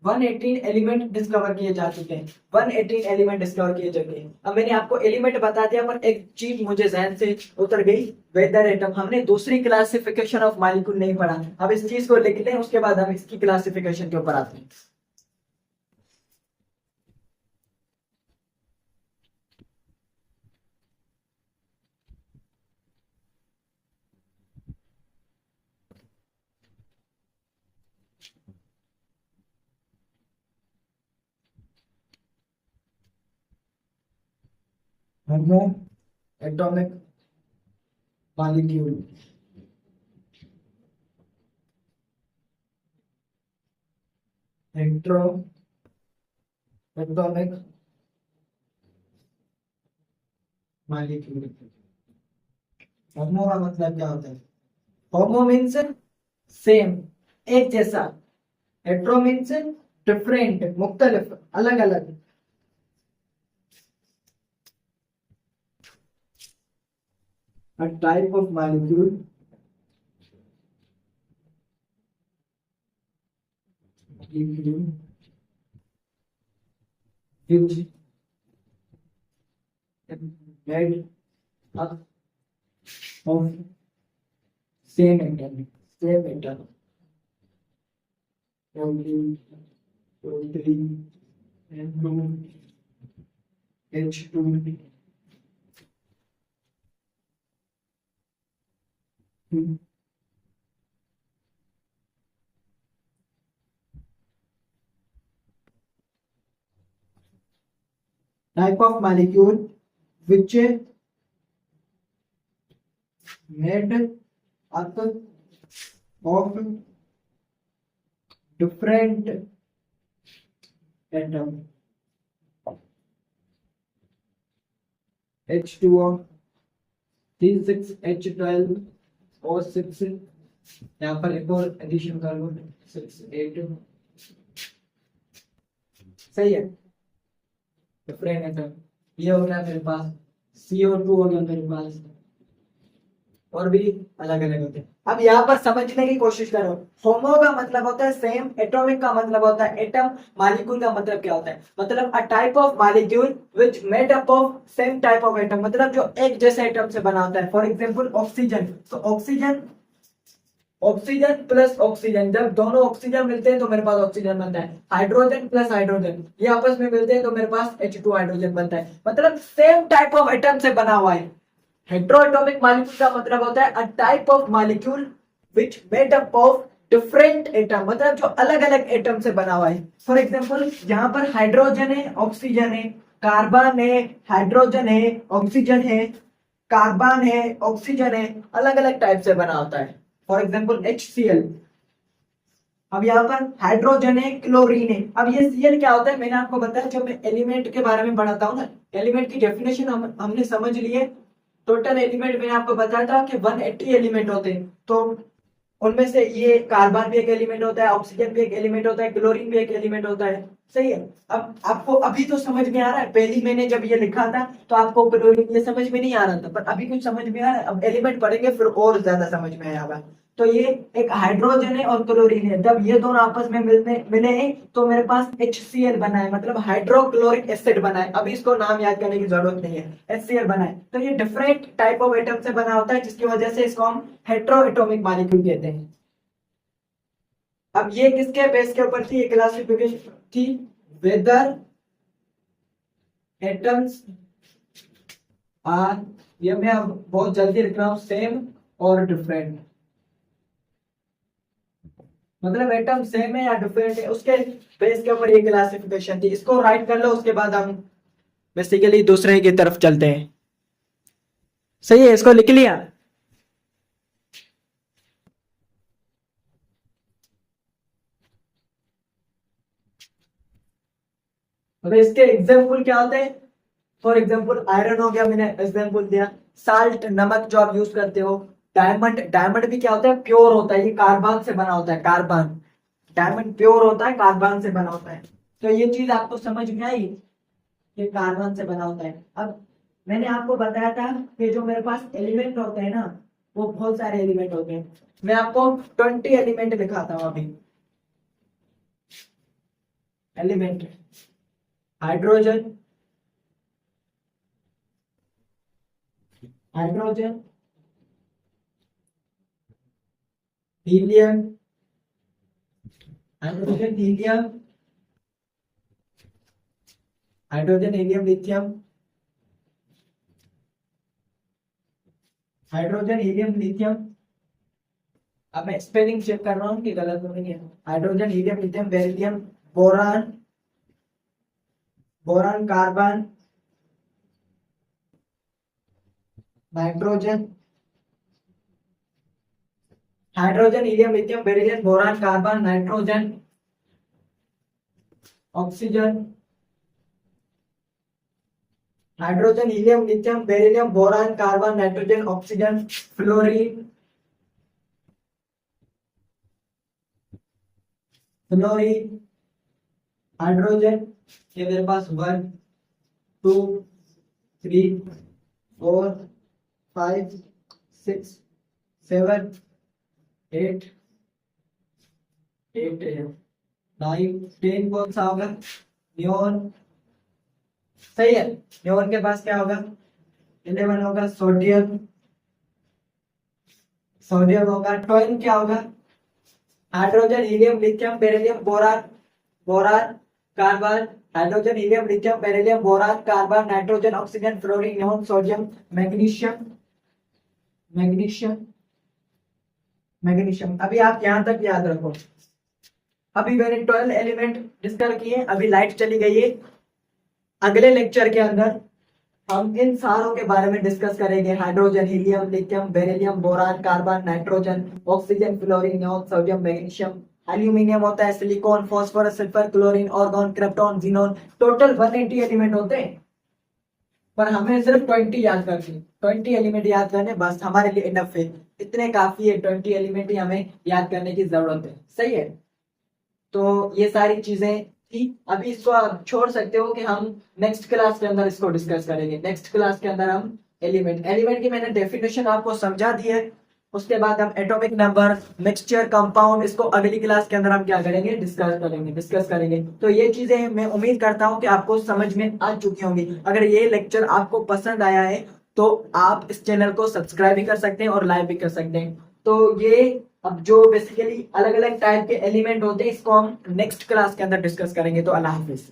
118 एलिमेंट डिस्कवर किए जा चुके हैं। 118 एलिमेंट डिस्कवर किए जा चुके हैं। अब मैंने आपको एलिमेंट बता दिया, पर एक चीज मुझे जहन से उतर गई, वेदर एटम। हमने दूसरी क्लासिफिकेशन ऑफ मॉलिक्यूल नहीं पढ़ा। अब इस चीज को लिख लें, उसके बाद हम इसकी क्लासिफिकेशन के ऊपर आते हैं। Atomic molecule, hetero atomic molecule. Homo का मतलब क्या होता है? होमो मीन्स सेम, एक जैसा। हेट्रो मीन्स डिफरेंट, मुख्तलिफ, अलग अलग। A type of molecule which made up of same atom, same atom, protein, protein, and two H2. Type of molecule which made up of different atom, H2O, C6H12O6, यहाँ पर एक और addition कर लो, 6 8 सही है, डिफरेंट एटम। ये हो गया मेरे पास, CO2 हो गया मेरे पास, और भी अलग अलग होते हैं। अब यहाँ पर समझने की कोशिश करो। होमो का मतलब होता है सेम, एटॉमिक का मतलब होता है एटम, मॉलिक्यूल का मतलब क्या होता है, मतलब अ type of molecule which made up of same type of atom, मतलब जो एक जैसे एटम से बना होता है। फॉर एग्जांपल ऑक्सीजन, तो ऑक्सीजन, ऑक्सीजन प्लस ऑक्सीजन, जब दोनों ऑक्सीजन मिलते हैं तो मेरे पास ऑक्सीजन बनता है। हाइड्रोजन प्लस हाइड्रोजन, ये आपस में मिलते हैं तो मेरे पास H2 हाइड्रोजन बनता है, मतलब सेम टाइप ऑफ एटम से बना हुआ है। हेट्रोएटॉमिक मॉलिक्यूल का मतलब होता है अ type of molecule which made up of different atom, मतलब जो अलग अलग एटम से बना हुआ है। फॉर एग्जांपल यहाँ पर हाइड्रोजन है, ऑक्सीजन है, कार्बन है, हाइड्रोजन है, ऑक्सीजन है, कार्बन है, ऑक्सीजन है, अलग अलग टाइप से बना होता है। For example HCl। अब यहाँ पर हाइड्रोजन है, क्लोरीन है। अब ये Cl क्या होता है, मैंने आपको बताया जब मैं एलिमेंट के बारे में पढ़ाता हूँ ना, एलिमेंट की डेफिनेशन हमने समझ ली है। टोटल एलिमेंट मैंने आपको बताया था कि 180 एलिमेंट होते हैं, तो उनमें से ये कार्बन भी एक एलिमेंट होता है, ऑक्सीजन भी एक एलिमेंट होता है, क्लोरीन भी एक एलिमेंट होता है। सही है। अब आपको अभी तो समझ में आ रहा है, पहली मैंने जब ये लिखा था तो आपको क्लोरीन ये समझ में नहीं आ रहा था, पर अभी कुछ समझ में आ रहा है। अब एलिमेंट पढ़ेंगे फिर और ज्यादा समझ में आएगा। तो ये एक हाइड्रोजन है और क्लोरीन है, जब ये दोनों आपस में मिले हैं तो मेरे पास HCl बना है, मतलब हाइड्रोक्लोरिक एसिड बना है। अब इसको नाम याद करने की जरूरत नहीं है, HCl बना है। तो ये डिफरेंट टाइप ऑफ एटम से बना होता है, जिसकी वजह से इसको हम हेट्रोएटॉमिक मॉलिक्यूल कहते हैं। अब ये किसके बेस के ऊपर थी, ये क्लासिफिकेशन थी, वेदर एटम्स आर, ये मैं अब बहुत जल्दी लिख रहा हूं, सेम और डिफरेंट, मतलब एटम सेम है या डिफरेंट है, उसके बेस के ऊपर ये क्लासिफिकेशन थी। इसको राइट कर लो, उसके बाद हम बेसिकली दूसरे की तरफ चलते हैं। सही है, इसको लिख लिया। अब इसके एग्जाम्पल क्या होते हैं, फॉर एग्जाम्पल आयरन हो गया, मैंने एग्जाम्पल दिया। साल्ट, नमक जो आप यूज करते हो। डायमंड, डायमंड भी क्या होता है, प्योर होता है, ये कार्बन से बना होता है, कार्बन। डायमंड प्योर होता है, कार्बन से बना होता है। तो ये चीज आपको समझ में आई, ये कार्बन से बना होता है। अब मैंने आपको बताया था कि जो मेरे पास एलिमेंट होते हैं ना, वो बहुत सारे एलिमेंट होते हैं। मैं आपको 20 एलिमेंट दिखाता हूँ अभी। Element, hydrogen, hydrogen, helium, hydrogen, helium, hydrogen, helium, lithium, hydrogen, helium, lithium. अब मैं स्पेलिंग चेक कर रहा हूँ कि गलत तो नहीं है। Hydrogen, helium, lithium, beryllium, boron, boron, carbon, nitrogen, hydrogen, helium, lithium, beryllium, boron, carbon, nitrogen, oxygen, hydrogen, helium, lithium, beryllium, boron, carbon, nitrogen, oxygen, fluorine, fluorine, hydrogen. ये मेरे पास 1 2 3 4 5 6 7 8 8 9 10 कौन सा होगा, नियोन। सही है, नियोन के पास क्या होगा, 11 होगा, सोडियम, सोडियम होगा। 12 क्या होगा, hydrogen, helium, lithium, beryllium, boron, boron, carbon, hydrogen, helium, lithium, beryllium, boron, carbon, nitrogen, oxygen, fluorine, neon, sodium, magnesium, magnesium, magnesium. अभी आप यहां तक याद रखो। अभी मैंने 12 एलिमेंट डिस्कस किए, अभी लाइट चली गई है। अगले लेक्चर के अंदर हम इन सारों के बारे में डिस्कस करेंगे, hydrogen, helium, lithium, beryllium, boron, carbon, nitrogen, oxygen, fluorine, neon, sodium, magnesium. Aluminium होता है, silicon, phosphorus, sulphur, chlorine, organ, krypton, xenon. Total 180 element होते हैं, पर हमें सिर्फ 20 याद करनी, 20 एलिमेंट याद करने, बस हमारे लिए इनफ है। इतने काफी है, 20 एलिमेंट ही हमें याद करने की जरूरत है। सही है, तो ये सारी चीजें ठीक, अभी इसको आप छोड़ सकते हो कि हम नेक्स्ट क्लास के अंदर इसको डिस्कस करेंगे। नेक्स्ट क्लास के अंदर हम एलिमेंट की मैंने डेफिनेशन आपको समझा दी है। उसके बाद हम एटॉमिक नंबर, मिक्सचर, कंपाउंड, इसको अगली क्लास के अंदर हम क्या करेंगे, डिस्कस करेंगे। तो ये चीजें मैं उम्मीद करता हूँ कि आपको समझ में आ चुकी होंगी। अगर ये लेक्चर आपको पसंद आया है तो आप इस चैनल को सब्सक्राइब भी कर सकते हैं और लाइक भी कर सकते हैं। तो ये अब जो बेसिकली अलग अलग टाइप के एलिमेंट होते हैं इसको हम नेक्स्ट क्लास के अंदर डिस्कस करेंगे। तो अल्लाह हाफिज।